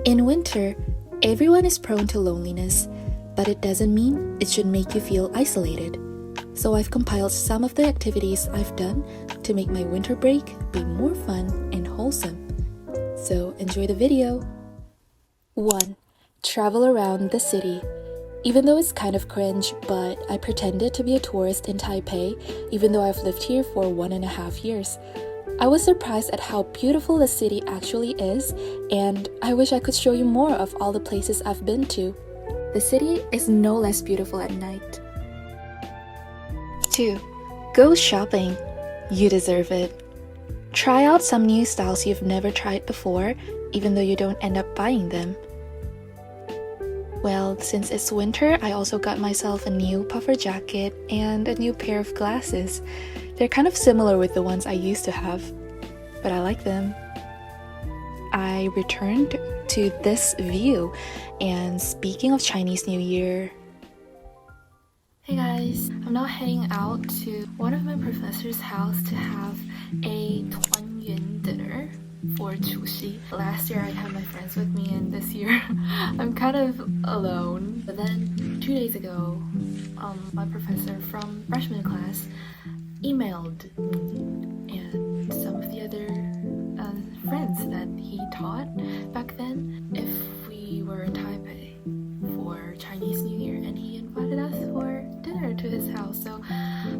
In winter, everyone is prone to loneliness, but it doesn't mean it should make you feel isolated. So I've compiled some of the activities I've done to make my winter break be more fun and wholesome. So enjoy the video! 1. Travel around the city. Even though it's kind of cringe, but I pretended to be a tourist in Taipei even though I've lived here for 1.5 years. I was surprised at how beautiful the city actually is, and I wish I could show you more of all the places I've been to. The city is no less beautiful at night. 2. Go shopping. You deserve it. Try out some new styles you've never tried before, even though you don't end up buying them. Well, since it's winter, I also got myself a new puffer jacket and a new pair of glasses. They're kind of similar with the ones I used to have, but I like them. I returned to this view, and speaking of Chinese New Year... Hey guys, I'm now heading out to one of my professor's house to have a 团圆 dinner for 除夕. Last year I had my friends with me, and this year I'm kind of alone. But then 2 days ago, my professor from freshman class emailed me and some of the other friends that he taught back then if we were in Taipei for Chinese New Year, and he invited us for dinner to his house. So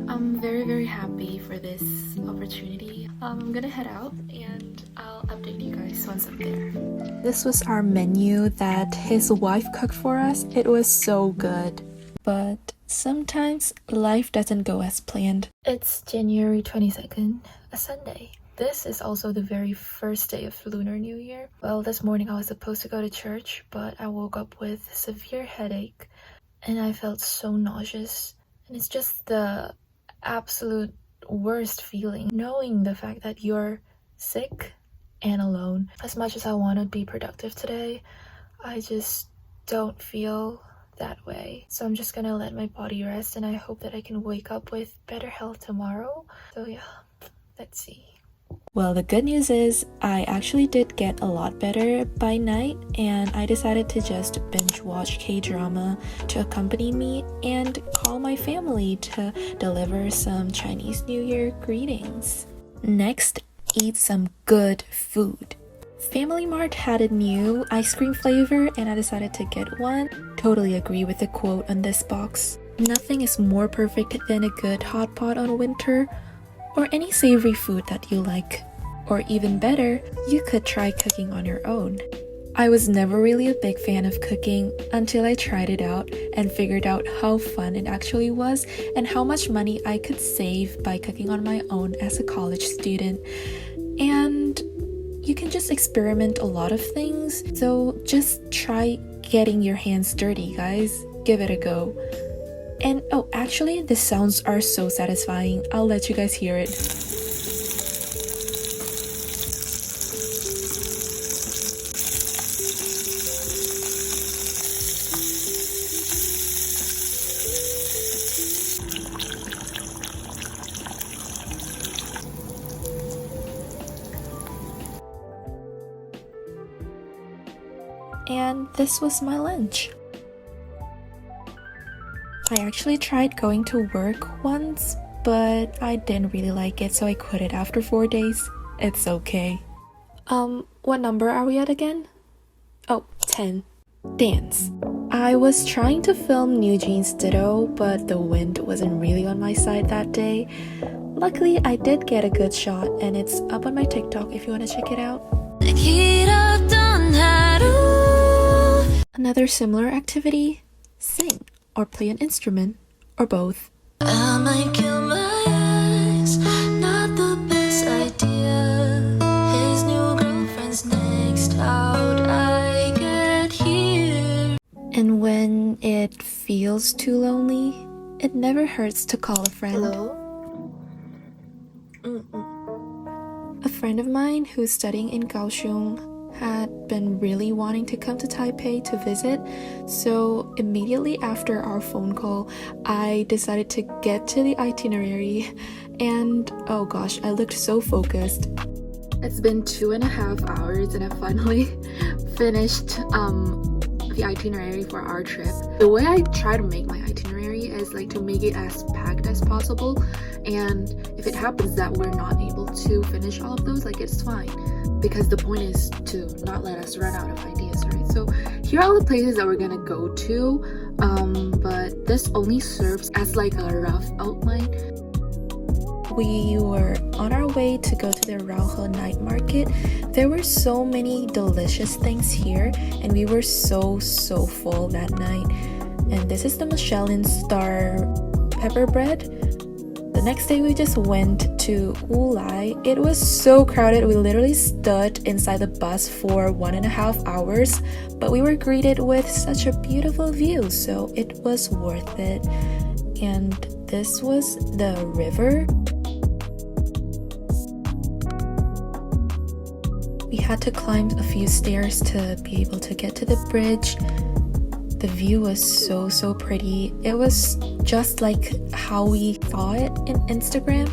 I'm very happy for this opportunity. I'm gonna head out and I'll update you guys once I'm there. This was our menu that his wife cooked for us. It was so good. But sometimes life doesn't go as planned. It's January 22nd, a Sunday. This is also the very first day of Lunar New Year. Well, this morning I was supposed to go to church, but I woke up with a severe headache and I felt so nauseous. And it's just the absolute worst feeling, knowing the fact that you're sick and alone. As much as I want to be productive today, I just don't feel that way. So I'm just gonna let my body rest, and I hope that I can wake up with better health tomorrow. So yeah, let's see. Well, the good news is I actually did get a lot better by night, and I decided to just binge watch K-drama to accompany me and call my family to deliver some Chinese New Year greetings. Next, eat some good food. Family Mart had a new ice cream flavor and I decided to get one. Totally agree with the quote on this box. Nothing is more perfect than a good hot pot on winter, or any savory food that you like. Or even better, you could try cooking on your own. I was never really a big fan of cooking until I tried it out and figured out how fun it actually was and how much money I could save by cooking on my own as a college student. And you can just experiment a lot of things, so just try getting your hands dirty, guys. Give it a go. And oh, actually, the sounds are so satisfying. I'll let you guys hear it. And this was my lunch. I actually tried going to work once, but I didn't really like it, so I quit it after 4 days. It's okay. What number are we at again? Oh, 10. Dance. I was trying to film New Jeans Ditto, but the wind wasn't really on my side that day. Luckily, I did get a good shot, and it's up on my TikTok if you want to check it out. Another similar activity, sing or play an instrument, or both. I might kill my eyes, not the best idea. His new girlfriend's next, how'd I get here? And when it feels too lonely, it never hurts to call a friend. Hello? A friend of mine who's studying in Kaohsiung had been really wanting to come to Taipei to visit, so immediately after our phone call, I decided to get to the itinerary, and oh gosh, I looked so focused. It's been 2.5 hours and I finally finished the itinerary for our trip. The way I try to make my itinerary is like to make it as packed as possible, and if it happens that we're not able to finish all of those, like, it's fine, because the point is to not let us run out of ideas, right? So here are all the places that we're gonna go to, but this only serves as like a rough outline. We were on our way to go to the Rauhe night market. There were so many delicious things here, and we were so full that night. And this is the Michelin star pepper bread. The next day we just went to Wulai. It was so crowded, we literally stood inside the bus for 1.5 hours, but we were greeted with such a beautiful view, so it was worth it. And this was the river. We had to climb a few stairs to be able to get to the bridge. The view was so pretty. It was just like how we saw it in Instagram,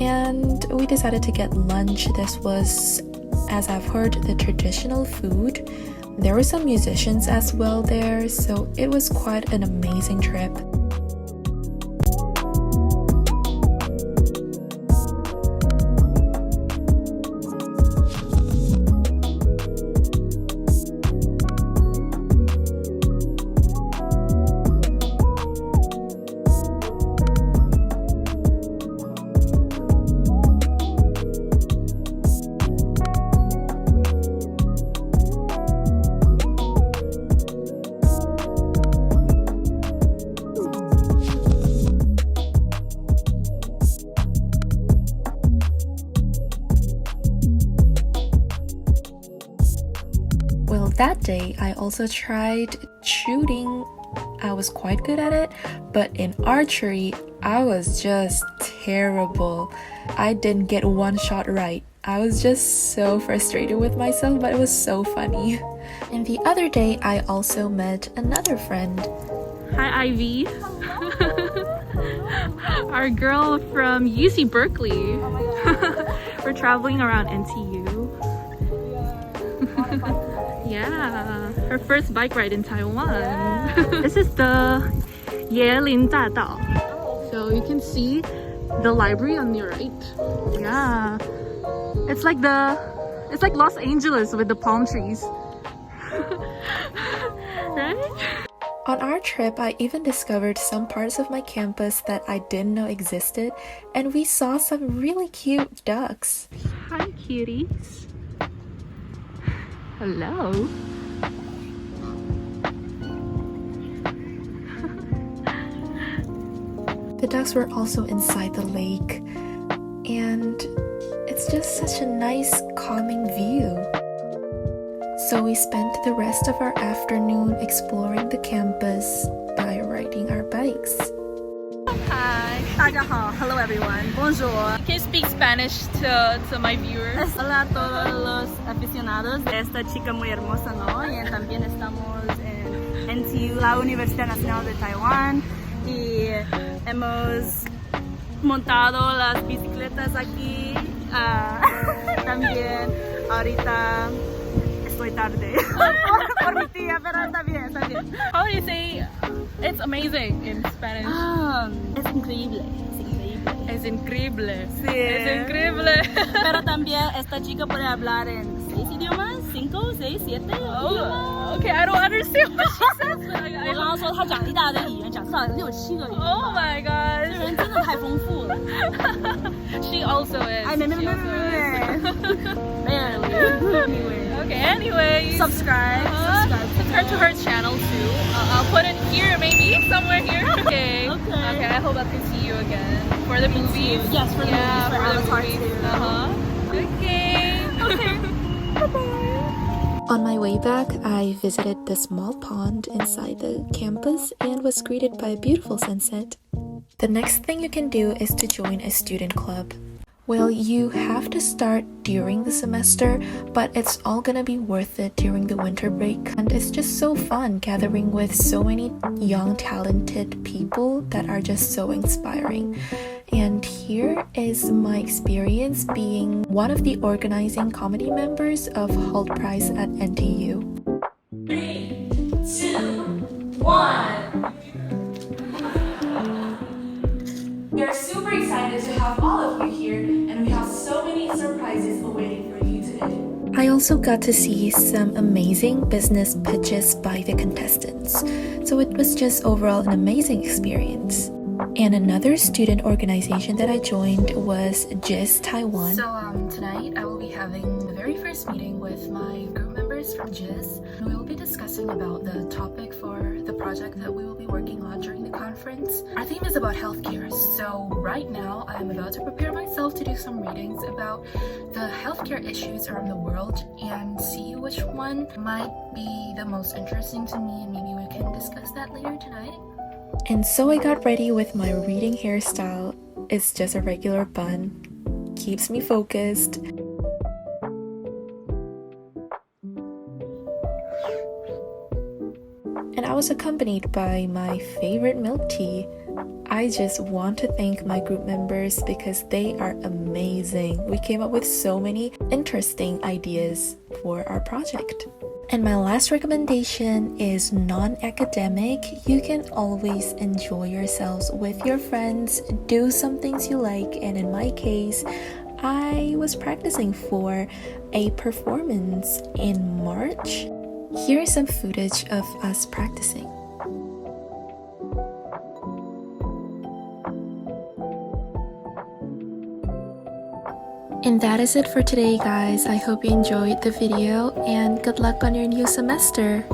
and we decided to get lunch. This was, as I've heard, the traditional food. There were some musicians as well there, so it was quite an amazing trip. Well, that day I also tried shooting. I was quite good at it, but in archery I was just terrible. I didn't get one shot right. I was just so frustrated with myself, but it was so funny. And the other day I also met another friend. Hi, Ivy. Our girl from UC Berkeley. We're traveling around NTU. Yeah, her first bike ride in Taiwan. This is the Yelin Dadao. So you can see the library on your right. Yeah, it's like Los Angeles with the palm trees. Right? On our trip, I even discovered some parts of my campus that I didn't know existed, and we saw some really cute ducks. Hi, cuties. Hello. The ducks were also inside the lake, and it's just such a nice, calming view. So we spent the rest of our afternoon exploring the campus by riding our bikes. Hi. 大家好. Hello everyone. Bonjour. Can you speak Spanish to my viewers? Hola a todos los aficionados de esta chica muy hermosa, ¿no? Y también estamos en NTU, la Universidad Nacional de Taiwán, y hemos montado las bicicletas aquí. También ahorita estoy tarde por mi tía, pero está bien, está bien. How do you say it's amazing in Spanish? Es increíble, es increíble. Es increíble. Sí. Es increíble. Pero también esta chica puede hablar en 6 idiomas, 5, 6, 7 idiomas. Okay, I don't understand what she says. But 我刚刚说她讲一大堆语言，讲至少6、7个语言。 Oh my 这 gosh. 人真的太丰富了。 She also is. 哎，没 She also is. Okay, anyway. Subscribe. Subscribe to her channel too. I'll put it here, maybe somewhere here. Okay. Okay. I hope I can see you again for the movies. Yes, for the movies, for Avatar too. Okay. Okay. Bye-bye. On my way back, I visited the small pond inside the campus and was greeted by a beautiful sunset. The next thing you can do is to join a student club. Well, you have to start during the semester, but it's all gonna be worth it during the winter break. And it's just so fun gathering with so many young, talented people that are just so inspiring. And here is my experience being one of the organizing committee members of Halt Prize at NTU. 3, 2, 1. We are super excited to have all of you here, and we have so many surprises awaiting for you today. I also got to see some amazing business pitches by the contestants, so it was just overall an amazing experience. And another student organization that I joined was JIS Taiwan. So tonight I will be having the very first meeting with my group members from JIS. We will be discussing about the topic for the project that we will be working on during the conference. Our theme is about healthcare, so right now I'm about to prepare myself to do some readings about the healthcare issues around the world and see which one might be the most interesting to me, and maybe we can discuss that later tonight. And so I got ready with my reading hairstyle. It's just a regular bun. Keeps me focused. And I was accompanied by my favorite milk tea. I just want to thank my group members because they are amazing. We came up with so many interesting ideas for our project. And my last recommendation is non-academic. You can always enjoy yourselves with your friends, do some things you like, and in my case, I was practicing for a performance in March. Here is some footage of us practicing. And that is it for today, guys. I hope you enjoyed the video and good luck on your new semester.